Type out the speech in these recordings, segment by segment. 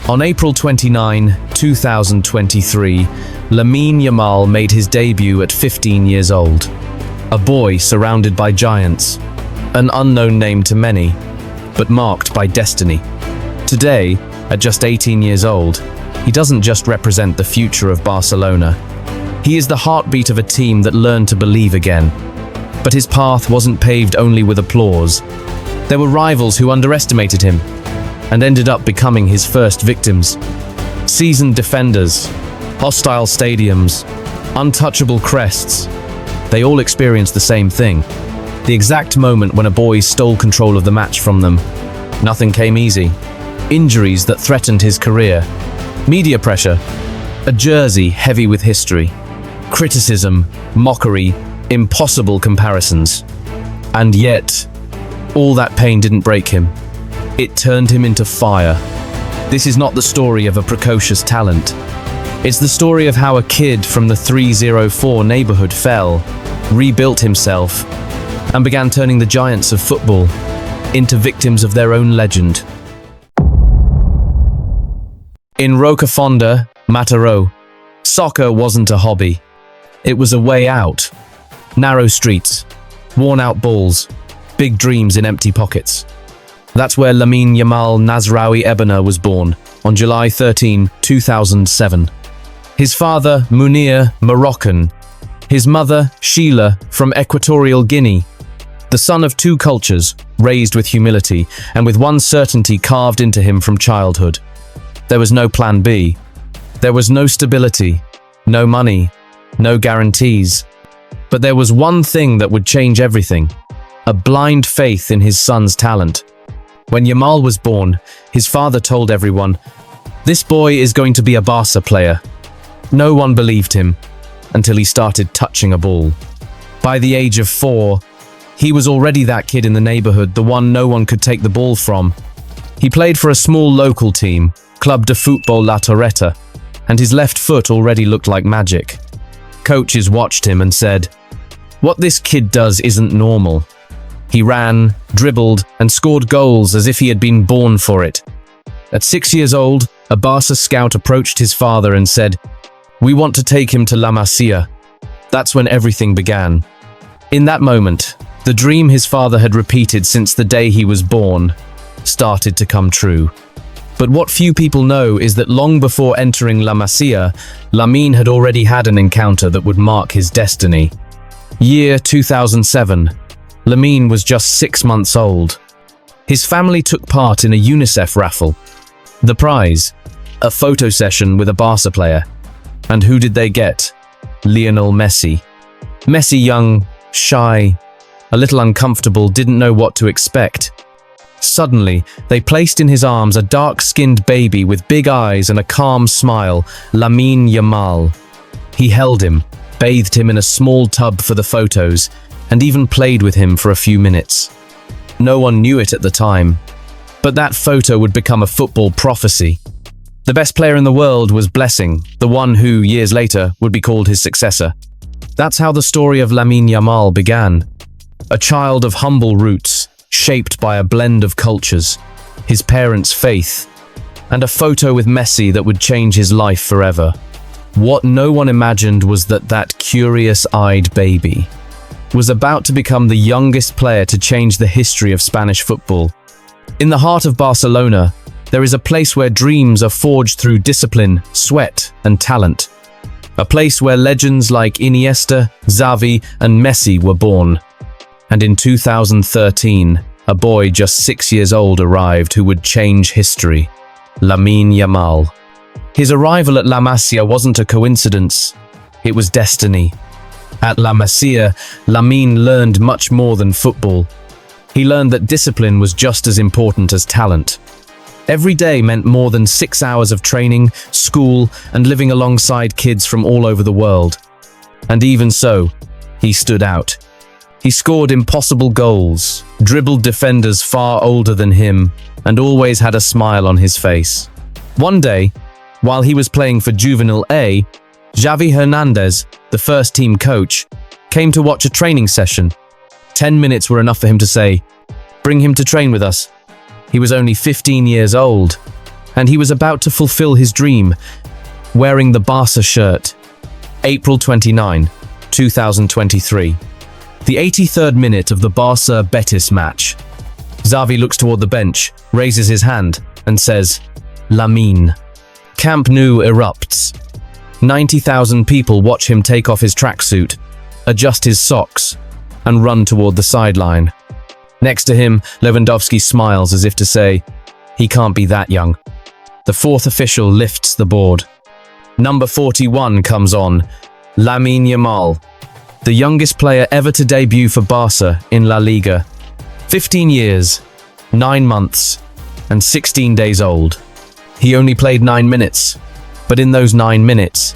On April 29, 2023, Lamine Yamal made his debut at 15 years old. A boy surrounded by giants, an unknown name to many, but marked by destiny. Today, at just 18 years old, he doesn't just represent the future of Barcelona. He is the heartbeat of a team that learned to believe again. But his path wasn't paved only with applause. There were rivals who underestimated him and ended up becoming his first victims. Seasoned defenders, hostile stadiums, untouchable crests. They all experienced the same thing. The exact moment when a boy stole control of the match from them. Nothing came easy. Injuries that threatened his career. Media pressure. A jersey heavy with history. Criticism, mockery, impossible comparisons. And yet, all that pain didn't break him. It turned him into fire. This is not the story of a precocious talent. It's the story of how a kid from the 304 neighborhood fell, rebuilt himself, and began turning the giants of football into victims of their own legend. In Rocafonda, Mataró, soccer wasn't a hobby. It was a way out. Narrow streets, worn-out balls, big dreams in empty pockets. That's where Lamine Yamal Nasraoui Ebena was born, on July 13, 2007. His father, Munir, Moroccan. His mother, Sheila, from Equatorial Guinea. The son of two cultures, raised with humility, and with one certainty carved into him from childhood. There was no plan B. There was no stability, no money, no guarantees. But there was one thing that would change everything: a blind faith in his son's talent. When Yamal was born, his father told everyone, "This boy is going to be a Barça player." No one believed him until he started touching a ball. By the age of 4, he was already that kid in the neighborhood, the one no one could take the ball from. He played for a small local team, Club de Football La Torreta, and his left foot already looked like magic. Coaches watched him and said, "What this kid does isn't normal." He ran, dribbled, and scored goals as if he had been born for it. At 6 years old, a Barça scout approached his father and said, "We want to take him to La Masia." That's when everything began. In that moment, the dream his father had repeated since the day he was born started to come true. But what few people know is that long before entering La Masia, Lamine had already had an encounter that would mark his destiny. Year 2007. Lamine was just 6 months old. His family took part in a UNICEF raffle. The prize? A photo session with a Barça player. And who did they get? Lionel Messi. Messi, young, shy, a little uncomfortable, didn't know what to expect. Suddenly, they placed in his arms a dark-skinned baby with big eyes and a calm smile, Lamine Yamal. He held him, bathed him in a small tub for the photos, and even played with him for a few minutes. No one knew it at the time, but that photo would become a football prophecy. The best player in the world was Blessing, the one who, years later, would be called his successor. That's how the story of Lamine Yamal began. A child of humble roots, shaped by a blend of cultures, his parents' faith, and a photo with Messi that would change his life forever. What no one imagined was that curious-eyed baby was about to become the youngest player to change the history of Spanish football. In the heart of Barcelona, there is a place where dreams are forged through discipline, sweat, and talent. A place where legends like Iniesta, Xavi, and Messi were born. And in 2013, a boy just 6 years old arrived who would change history: Lamine Yamal. His arrival at La Masia wasn't a coincidence, it was destiny. At La Masia, Lamine learned much more than football. He learned that discipline was just as important as talent. Every day meant more than 6 hours of training, school, and living alongside kids from all over the world. And even so, he stood out. He scored impossible goals, dribbled defenders far older than him, and always had a smile on his face. One day, while he was playing for Juvenil A, Xavi Hernandez, the first-team coach, came to watch a training session. 10 minutes were enough for him to say, "Bring him to train with us." He was only 15 years old, and he was about to fulfill his dream, wearing the Barça shirt. April 29, 2023. The 83rd minute of the Barça-Betis match. Xavi looks toward the bench, raises his hand, and says, "Lamine." Camp Nou erupts. 90,000 people watch him take off his tracksuit, adjust his socks, and run toward the sideline. Next to him, Lewandowski smiles as if to say, he can't be that young. The fourth official lifts the board. Number 41 comes on, Lamine Yamal, the youngest player ever to debut for Barça in La Liga. 15 years, 9 months, and 16 days old. He only played 9 minutes, but in those 9 minutes,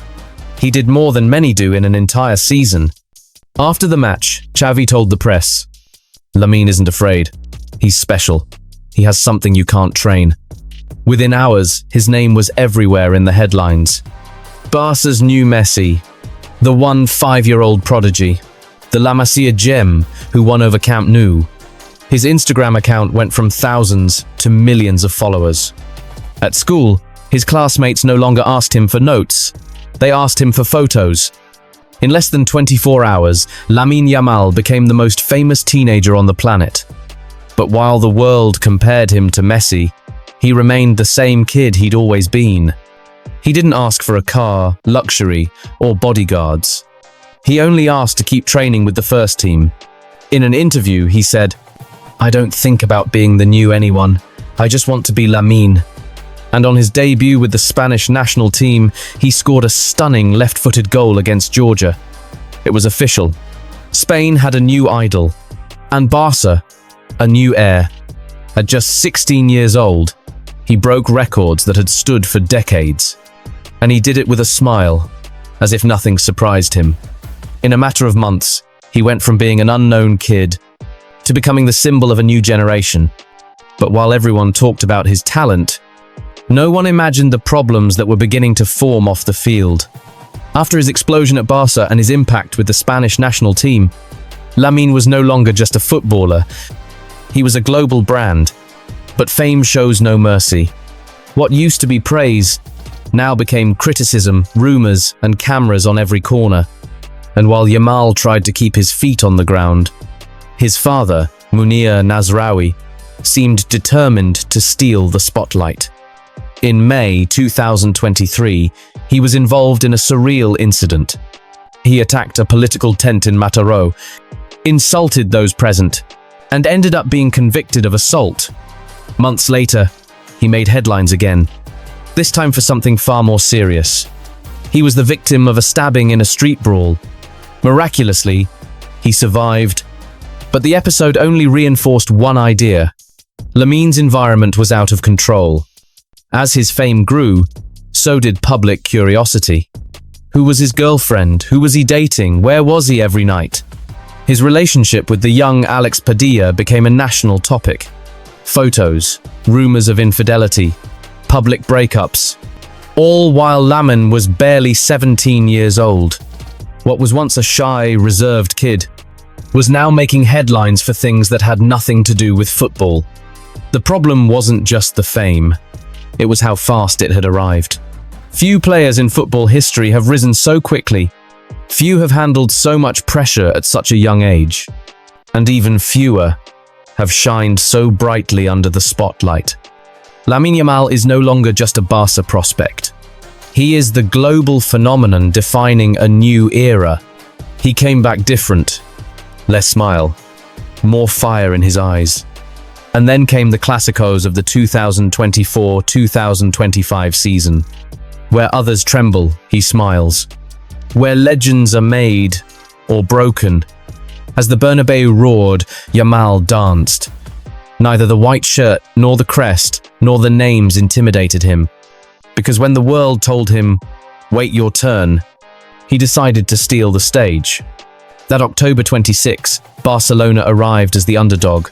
he did more than many do in an entire season. After the match, Xavi told the press, "Lamine isn't afraid. He's special. He has something you can't train." Within hours, his name was everywhere in the headlines. Barca's new Messi, the 5-year-old prodigy, the La Masia gem who won over Camp Nou. His Instagram account went from thousands to millions of followers. At school, his classmates no longer asked him for notes. They asked him for photos. In less than 24 hours, Lamine Yamal became the most famous teenager on the planet. But while the world compared him to Messi, he remained the same kid he'd always been. He didn't ask for a car, luxury, or bodyguards. He only asked to keep training with the first team. In an interview, he said, "I don't think about being the new anyone. I just want to be Lamine." And on his debut with the Spanish national team, he scored a stunning left-footed goal against Georgia. It was official. Spain had a new idol, and Barça, a new heir. At just 16 years old, he broke records that had stood for decades. And he did it with a smile, as if nothing surprised him. In a matter of months, he went from being an unknown kid to becoming the symbol of a new generation. But while everyone talked about his talent, no one imagined the problems that were beginning to form off the field. After his explosion at Barça and his impact with the Spanish national team, Lamine was no longer just a footballer. He was a global brand. But fame shows no mercy. What used to be praise now became criticism, rumors, and cameras on every corner. And while Yamal tried to keep his feet on the ground, his father, Munir Nasraoui, seemed determined to steal the spotlight. In May 2023, he was involved in a surreal incident. He attacked a political tent in Mataró, insulted those present, and ended up being convicted of assault. Months later, he made headlines again, this time for something far more serious. He was the victim of a stabbing in a street brawl. Miraculously, he survived, but the episode only reinforced one idea. Lamine's environment was out of control. As his fame grew, so did public curiosity. Who was his girlfriend? Who was he dating? Where was he every night? His relationship with the young Alex Padilla became a national topic. Photos, rumors of infidelity, public breakups, all while Lamine was barely 17 years old. What was once a shy, reserved kid was now making headlines for things that had nothing to do with football. The problem wasn't just the fame, it was how fast it had arrived. Few players in football history have risen so quickly. Few have handled so much pressure at such a young age. And even fewer have shined so brightly under the spotlight. Lamine Yamal is no longer just a Barça prospect. He is the global phenomenon defining a new era. He came back different. Less smile, more fire in his eyes. And then came the Clásicos of the 2024-2025 season. Where others tremble, he smiles. Where legends are made or broken. As the Bernabeu roared, Yamal danced. Neither the white shirt, nor the crest, nor the names intimidated him. Because when the world told him, "Wait your turn," he decided to steal the stage. That October 26, Barcelona arrived as the underdog.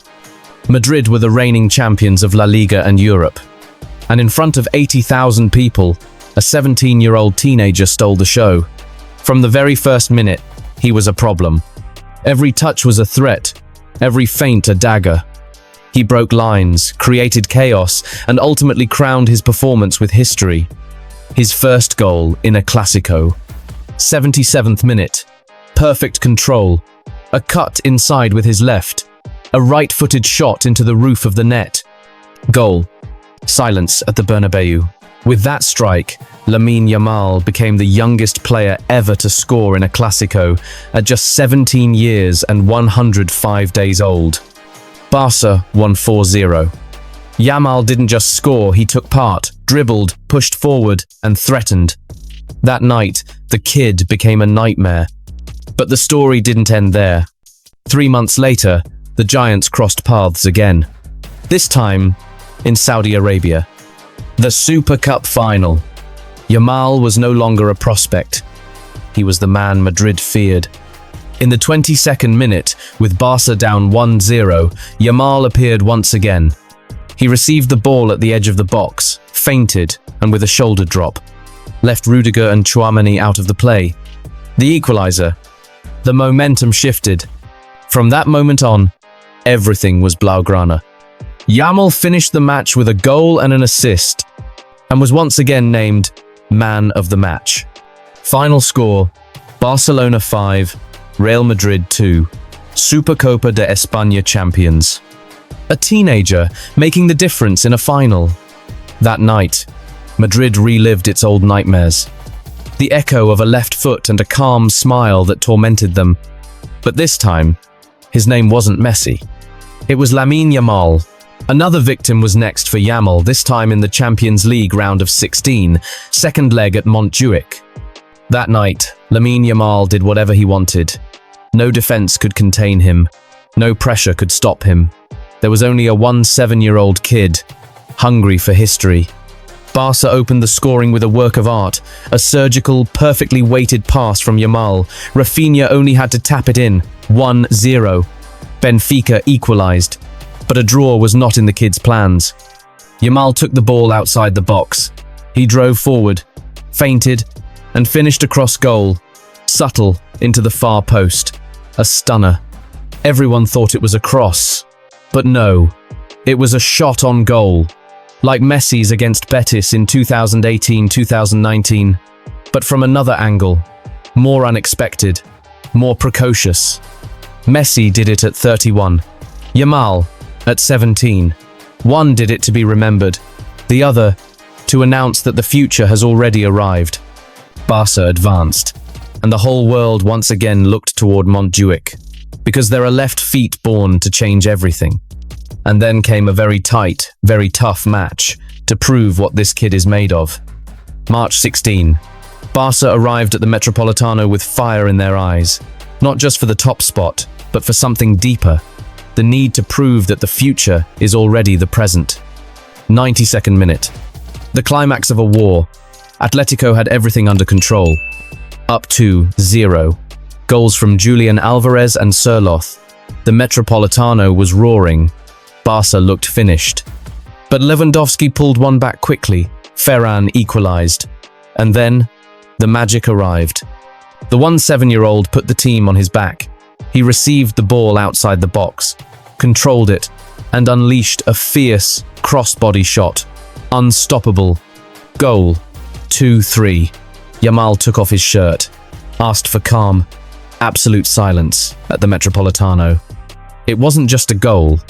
Madrid were the reigning champions of La Liga and Europe. And in front of 80,000 people, a 17-year-old teenager stole the show. From the very first minute, he was a problem. Every touch was a threat, every feint a dagger. He broke lines, created chaos, and ultimately crowned his performance with history. His first goal in a Clásico. 77th minute. Perfect control. A cut inside with his left. A right-footed shot into the roof of the net. Goal. Silence at the Bernabeu. With that strike, Lamine Yamal became the youngest player ever to score in a Clásico at just 17 years and 105 days old. Barça won 4-0. Yamal didn't just score, he took part, dribbled, pushed forward, and threatened. That night, the kid became a nightmare. But the story didn't end there. 3 months later, the Giants crossed paths again. This time, in Saudi Arabia. The Super Cup final. Yamal was no longer a prospect. He was the man Madrid feared. In the 22nd minute, with Barça down 1-0, Yamal appeared once again. He received the ball at the edge of the box, feinted, and with a shoulder drop, left Rudiger and Tchouaméni out of the play. The equaliser. The momentum shifted. From that moment on, everything was Blaugrana. Yamal finished the match with a goal and an assist, and was once again named Man of the Match. Final score, Barcelona 5, Real Madrid 2, Supercopa de España champions. A teenager making the difference in a final. That night, Madrid relived its old nightmares. The echo of a left foot and a calm smile that tormented them. But this time, his name wasn't Messi. It was Lamine Yamal. Another victim was next for Yamal, this time in the Champions League round of 16, second leg at Montjuic. That night, Lamine Yamal did whatever he wanted. No defense could contain him. No pressure could stop him. There was only a 17-year-old kid, hungry for history. Barça opened the scoring with a work of art, a surgical, perfectly weighted pass from Yamal. Rafinha only had to tap it in, 1-0. Benfica equalized. But a draw was not in the kid's plans. Yamal took the ball outside the box. He drove forward, feinted, and finished across goal, subtle, into the far post. A stunner. Everyone thought it was a cross. But no, it was a shot on goal, like Messi's against Betis in 2018-2019, but from another angle, more unexpected, more precocious. Messi did it at 31. Yamal at 17. One did it to be remembered, the other to announce that the future has already arrived. Barça advanced, and the whole world once again looked toward Montjuic, because there are left feet born to change everything. And then came a very tight, very tough match to prove what this kid is made of. March 16. Barça arrived at the Metropolitano with fire in their eyes, not just for the top spot, but for something deeper. The need to prove that the future is already the present. 92nd minute. The climax of a war. Atletico had everything under control. Up 2-0. Goals from Julian Alvarez and Sørloth. The Metropolitano was roaring. Barça looked finished. But Lewandowski pulled one back quickly. Ferran equalized. And then, the magic arrived. The 17-year-old put the team on his back. He received the ball outside the box, controlled it, and unleashed a fierce cross-body shot. Unstoppable. Goal. 2-3. Yamal took off his shirt, asked for calm, absolute silence at the Metropolitano. It wasn't just a goal,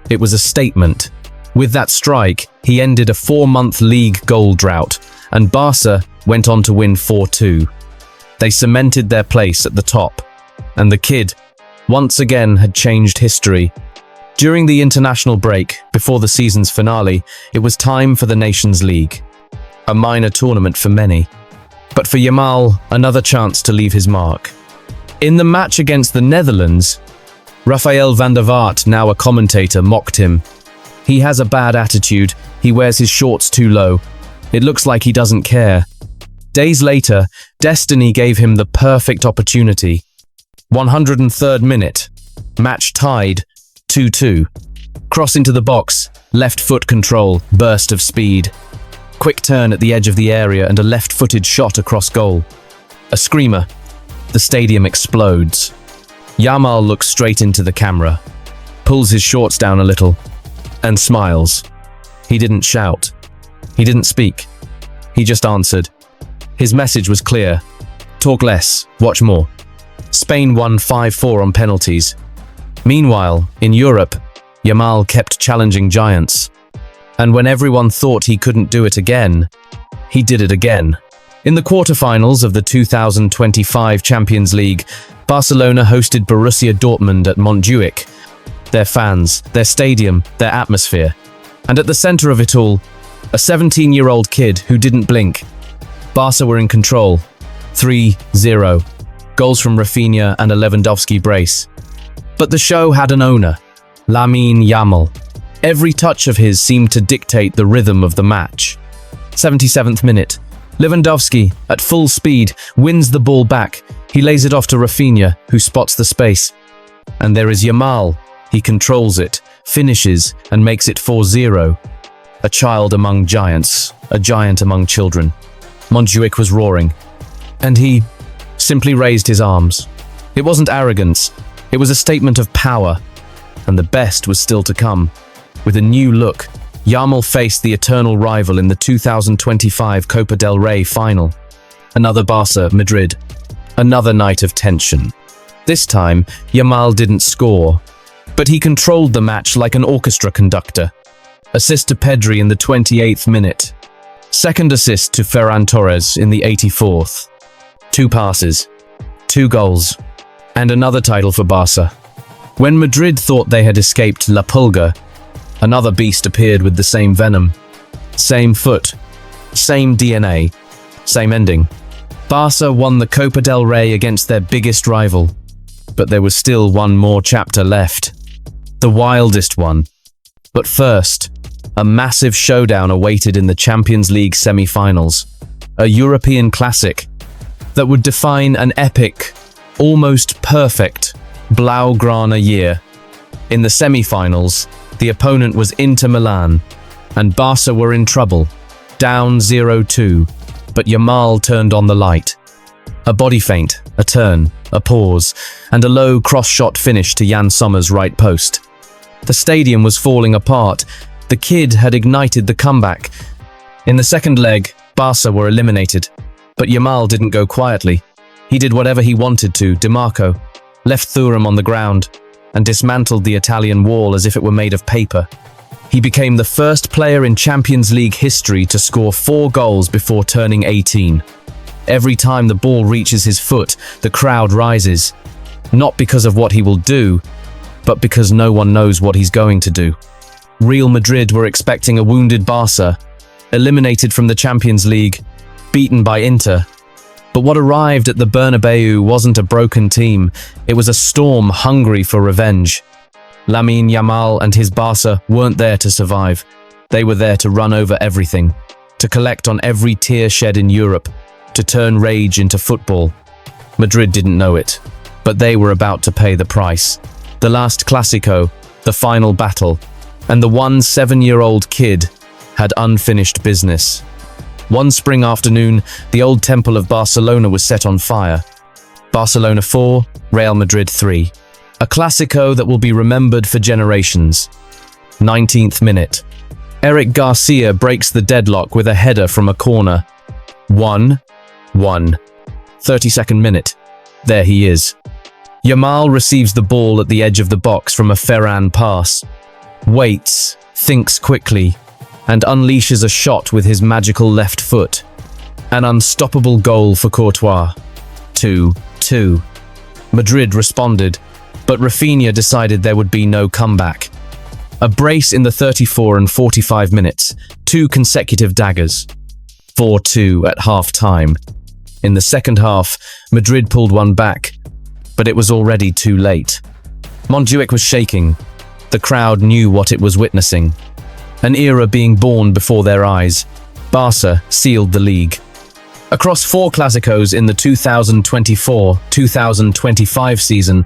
it was a statement. With that strike, he ended a 4-month league goal drought, and Barça went on to win 4-2. They cemented their place at the top, and the kid, once again, had changed history. During the international break, before the season's finale, it was time for the Nations League. A minor tournament for many. But for Yamal, another chance to leave his mark. In the match against the Netherlands, Rafael van der Vaart, now a commentator, mocked him. He has a bad attitude, he wears his shorts too low. It looks like he doesn't care. Days later, destiny gave him the perfect opportunity. 103rd minute. Match tied, 2-2. Cross into the box, left foot control, burst of speed. Quick turn at the edge of the area and a left-footed shot across goal. A screamer. The stadium explodes. Yamal looks straight into the camera, pulls his shorts down a little, and smiles. He didn't shout. He didn't speak. He just answered. His message was clear. Talk less, watch more. Spain won 5-4 on penalties. Meanwhile, in Europe, Yamal kept challenging giants. And when everyone thought he couldn't do it again, he did it again. In the quarterfinals of the 2025 Champions League, Barcelona hosted Borussia Dortmund at Montjuic. Their fans, their stadium, their atmosphere. And at the center of it all, a 17-year-old kid who didn't blink. Barca were in control. 3-0. Goals from Rafinha and a Lewandowski brace. But the show had an owner, Lamine Yamal. Every touch of his seemed to dictate the rhythm of the match. 77th minute. Lewandowski, at full speed, wins the ball back. He lays it off to Rafinha, who spots the space. And there is Yamal. He controls it, finishes, and makes it 4-0. A child among giants, a giant among children. Montjuic was roaring. And he simply raised his arms. It wasn't arrogance. It was a statement of power. And the best was still to come. With a new look, Yamal faced the eternal rival in the 2025 Copa del Rey final. Another Barça, Madrid. Another night of tension. This time, Yamal didn't score, but he controlled the match like an orchestra conductor. Assist to Pedri in the 28th minute. Second assist to Ferran Torres in the 84th. 2 passes, 2 goals, and another title for Barça. When Madrid thought they had escaped La Pulga, another beast appeared with the same venom. Same foot, same DNA, same ending. Barça won the Copa del Rey against their biggest rival, but there was still one more chapter left. The wildest one. But first, a massive showdown awaited in the Champions League semi-finals. A European classic that would define an epic, almost perfect Blaugrana year. In the semi-finals, the opponent was Inter Milan, and Barca were in trouble, down 0-2, but Yamal turned on the light. A body feint, a turn, a pause, and a low cross-shot finish to Jan Sommer's right post. The stadium was falling apart. The kid had ignited the comeback. In the second leg, Barca were eliminated, but Yamal didn't go quietly. He did whatever he wanted to, DiMarco, left Thuram on the ground, and dismantled the Italian wall as if it were made of paper. He became the first player in Champions League history to score 4 goals before turning 18. Every time the ball reaches his foot, the crowd rises. Not because of what he will do, but because no one knows what he's going to do. Real Madrid were expecting a wounded Barca, eliminated from the Champions League, beaten by Inter. But what arrived at the Bernabeu wasn't a broken team, it was a storm hungry for revenge. Lamine Yamal and his Barca weren't there to survive. They were there to run over everything, to collect on every tear shed in Europe, to turn rage into football. Madrid didn't know it, but they were about to pay the price. The last Clásico, the final battle, and the 7-year-old kid had unfinished business. One spring afternoon, the old temple of Barcelona was set on fire. Barcelona 4, Real Madrid 3. A Clásico that will be remembered for generations. 19th minute. Eric Garcia breaks the deadlock with a header from a corner. 1-1. 32nd minute. There he is. Yamal receives the ball at the edge of the box from a Ferran pass. Waits, thinks quickly, and unleashes a shot with his magical left foot. An unstoppable goal for Courtois. 2-2. Madrid responded, but Rafinha decided there would be no comeback. A brace in the 34 and 45 minutes, 2 consecutive daggers. 4-2 at half-time. In the second half, Madrid pulled one back, but it was already too late. Montjuic was shaking. The crowd knew what it was witnessing. An era being born before their eyes. Barca sealed the league. Across 4 Clásicos in the 2024-2025 season,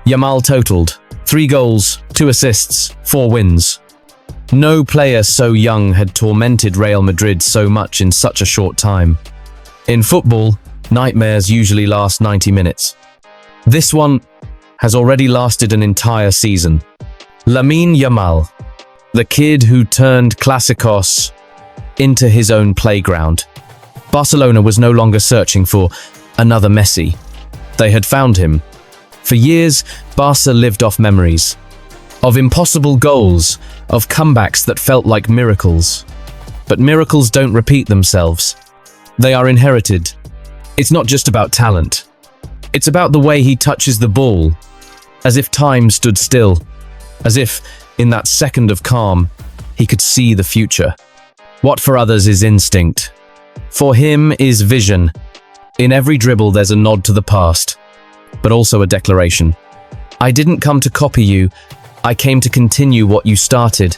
Yamal totaled 3 goals, 2 assists, 4 wins. No player so young had tormented Real Madrid so much in such a short time. In football, nightmares usually last 90 minutes. This one has already lasted an entire season. Lamine Yamal, the kid who turned Clásicos into his own playground. Barcelona was no longer searching for another Messi. They had found him. For years, Barca lived off memories of impossible goals, of comebacks that felt like miracles. But miracles don't repeat themselves. They are inherited. It's not just about talent. It's about the way he touches the ball, as if time stood still, as if, in that second of calm, he could see the future. What for others is instinct, for him is vision. In every dribble there's a nod to the past, but also a declaration. I didn't come to copy you, I came to continue what you started.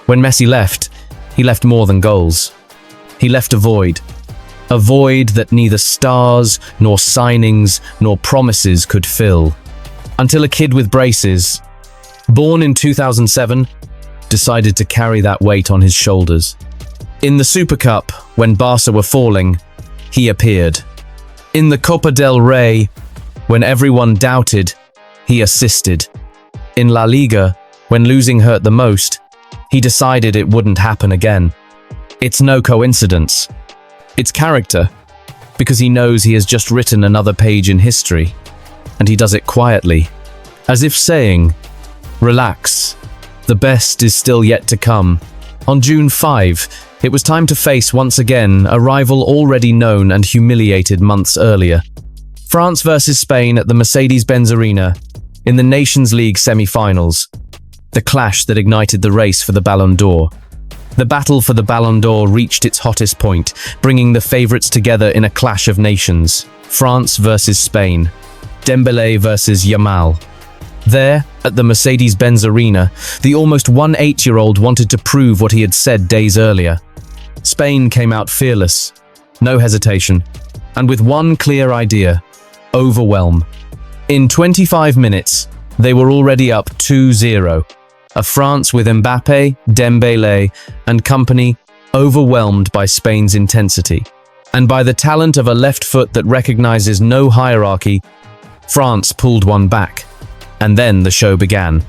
When Messi left, he left more than goals. He left a void that neither stars, nor signings, nor promises could fill. Until a kid with braces, born in 2007, decided to carry that weight on his shoulders. In the Super Cup, when Barca were falling, he appeared. In the Copa del Rey, when everyone doubted, he assisted. In La Liga, when losing hurt the most, he decided it wouldn't happen again. It's no coincidence. It's character, because he knows he has just written another page in history, and he does it quietly, as if saying, relax, the best is still yet to come. On June 5, it was time to face once again a rival already known and humiliated months earlier. France versus Spain at the Mercedes-Benz Arena in the Nations League semi-finals. The clash that ignited the race for the Ballon d'Or. The battle for the Ballon d'Or reached its hottest point, bringing the favourites together in a clash of nations. France versus Spain. Dembélé versus Yamal. There, at the Mercedes-Benz Arena, the almost 18-year-old wanted to prove what he had said days earlier. Spain came out fearless, no hesitation, and with one clear idea: overwhelm. In 25 minutes, they were already up 2-0. A France with Mbappé, Dembélé, and company overwhelmed by Spain's intensity. And by the talent of a left foot that recognizes no hierarchy, France pulled one back. And then the show began.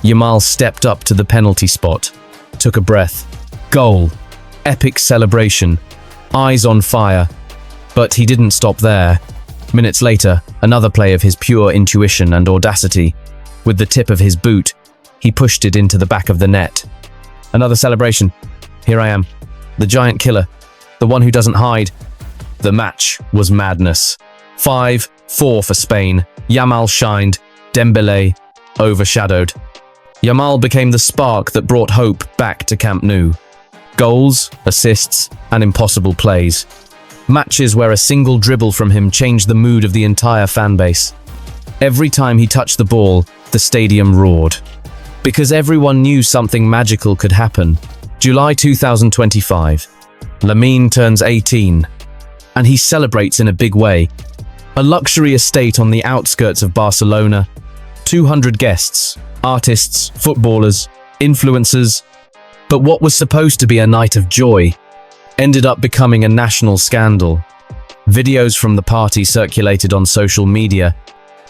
Yamal stepped up to the penalty spot, took a breath. Goal. Epic celebration. Eyes on fire. But he didn't stop there. Minutes later, another play of his pure intuition and audacity. With the tip of his boot, he pushed it into the back of the net. Another celebration. Here I am, the giant killer, the one who doesn't hide. The match was madness. 5-4 for Spain. Yamal shined. Dembélé overshadowed. Yamal became the spark that brought hope back to Camp Nou. Goals, assists, and impossible plays. Matches where a single dribble from him changed the mood of the entire fan base. Every time he touched the ball, the stadium roared. Because everyone knew something magical could happen. July 2025. Lamine turns 18, and he celebrates in a big way. A luxury estate on the outskirts of Barcelona. 200 guests, artists, footballers, influencers. But what was supposed to be a night of joy ended up becoming a national scandal. Videos from the party circulated on social media,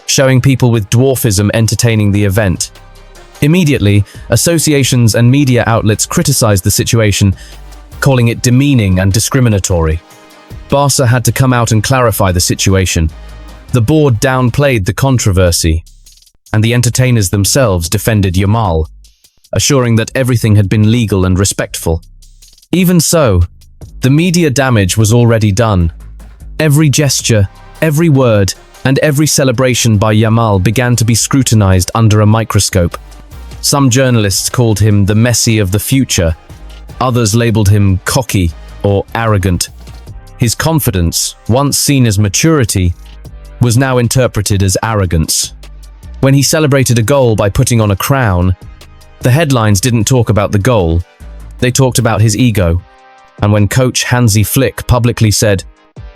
showing people with dwarfism entertaining the event. Immediately, associations and media outlets criticized the situation, calling it demeaning and discriminatory. Barca had to come out and clarify the situation. The board downplayed the controversy, and the entertainers themselves defended Yamal, assuring that everything had been legal and respectful. Even so, the media damage was already done. Every gesture, every word, and every celebration by Yamal began to be scrutinized under a microscope. Some journalists called him the Messi of the future. Others labeled him cocky or arrogant. His confidence, once seen as maturity, was now interpreted as arrogance. When he celebrated a goal by putting on a crown, the headlines didn't talk about the goal, they talked about his ego. And when coach Hansi Flick publicly said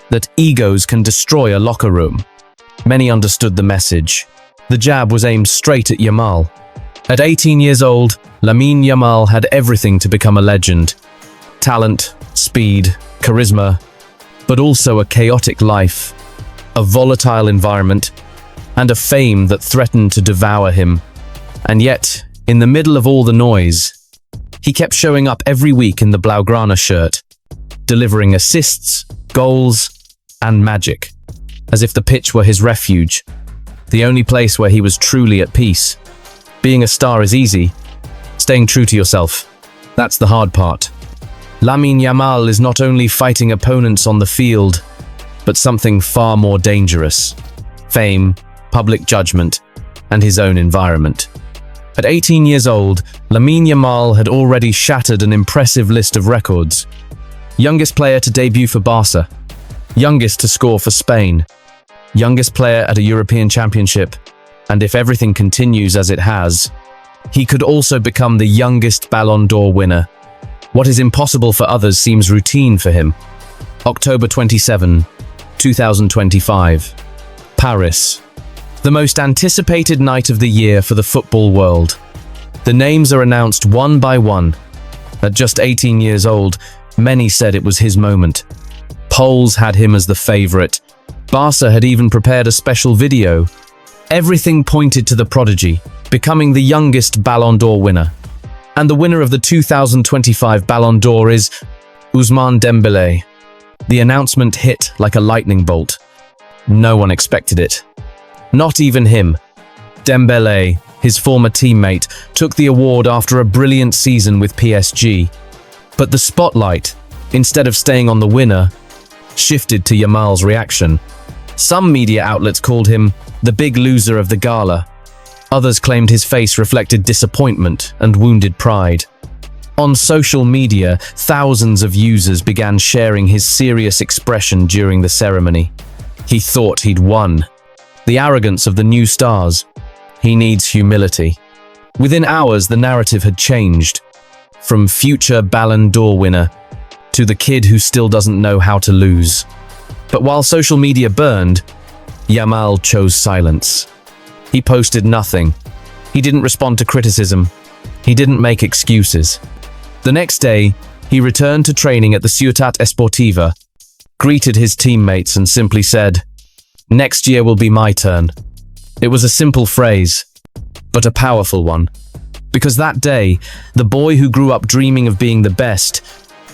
that egos can destroy a locker room, many understood the message. The jab was aimed straight at Yamal. At 18 years old, Lamine Yamal had everything to become a legend. Talent, speed, charisma, but also a chaotic life, a volatile environment, and a fame that threatened to devour him. And yet, in the middle of all the noise, He kept showing up every week in the Blaugrana shirt, delivering assists, goals, and magic, as if the pitch were his refuge, the only place where he was truly at peace. Being a star is easy. Staying true to yourself, that's the hard part. Lamine Yamal is not only fighting opponents on the field, but something far more dangerous: fame, public judgment, and his own environment. At 18 years old, Lamine Yamal had already shattered an impressive list of records. Youngest player to debut for Barça, youngest to score for Spain, youngest player at a European Championship, and if everything continues as it has, he could also become the youngest Ballon d'Or winner. What is impossible for others seems routine for him. October 27, 2025. Paris. The most anticipated night of the year for the football world. The names are announced one by one. At just 18 years old, many said it was his moment. Polls had him as the favorite. Barça had even prepared a special video. Everything pointed to the prodigy, becoming the youngest Ballon d'Or winner. And the winner of the 2025 Ballon d'Or is Ousmane Dembélé. The announcement hit like a lightning bolt. No one expected it. Not even him. Dembélé, his former teammate, took the award after a brilliant season with PSG. But the spotlight, instead of staying on the winner, shifted to Yamal's reaction. Some media outlets called him the big loser of the gala. Others claimed his face reflected disappointment and wounded pride. On social media, thousands of users began sharing his serious expression during the ceremony. He thought he'd won. The arrogance of the new stars. He needs humility. Within hours, the narrative had changed. From future Ballon d'Or winner to the kid who still doesn't know how to lose. But while social media burned, Yamal chose silence. He posted nothing. He didn't respond to criticism. He didn't make excuses. The next day, he returned to training at the Ciutat Esportiva, greeted his teammates and simply said, "Next year will be my turn." It was a simple phrase, but a powerful one. Because that day, the boy who grew up dreaming of being the best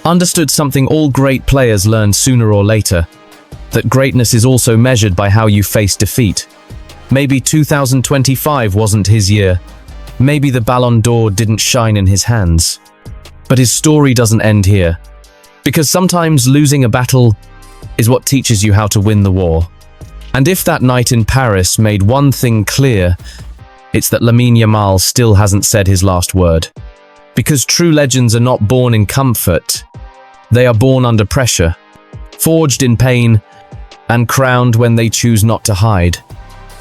understood something all great players learn sooner or later, that greatness is also measured by how you face defeat. Maybe 2025 wasn't his year. Maybe the Ballon d'Or didn't shine in his hands. But his story doesn't end here. Because sometimes losing a battle is what teaches you how to win the war. And if that night in Paris made one thing clear, it's that Lamine Yamal still hasn't said his last word. Because true legends are not born in comfort. They are born under pressure, forged in pain, and crowned when they choose not to hide.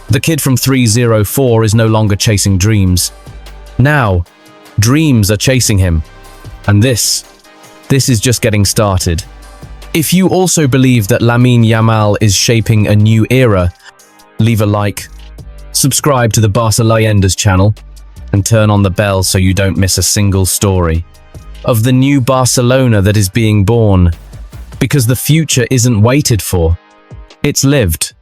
The kid from 304 is no longer chasing dreams. Now, dreams are chasing him. And this is just getting started. If you also believe that Lamine Yamal is shaping a new era, leave a like, subscribe to the Barça Leyendas channel, and turn on the bell so you don't miss a single story of the new Barcelona that is being born. Because the future isn't waited for, it's lived.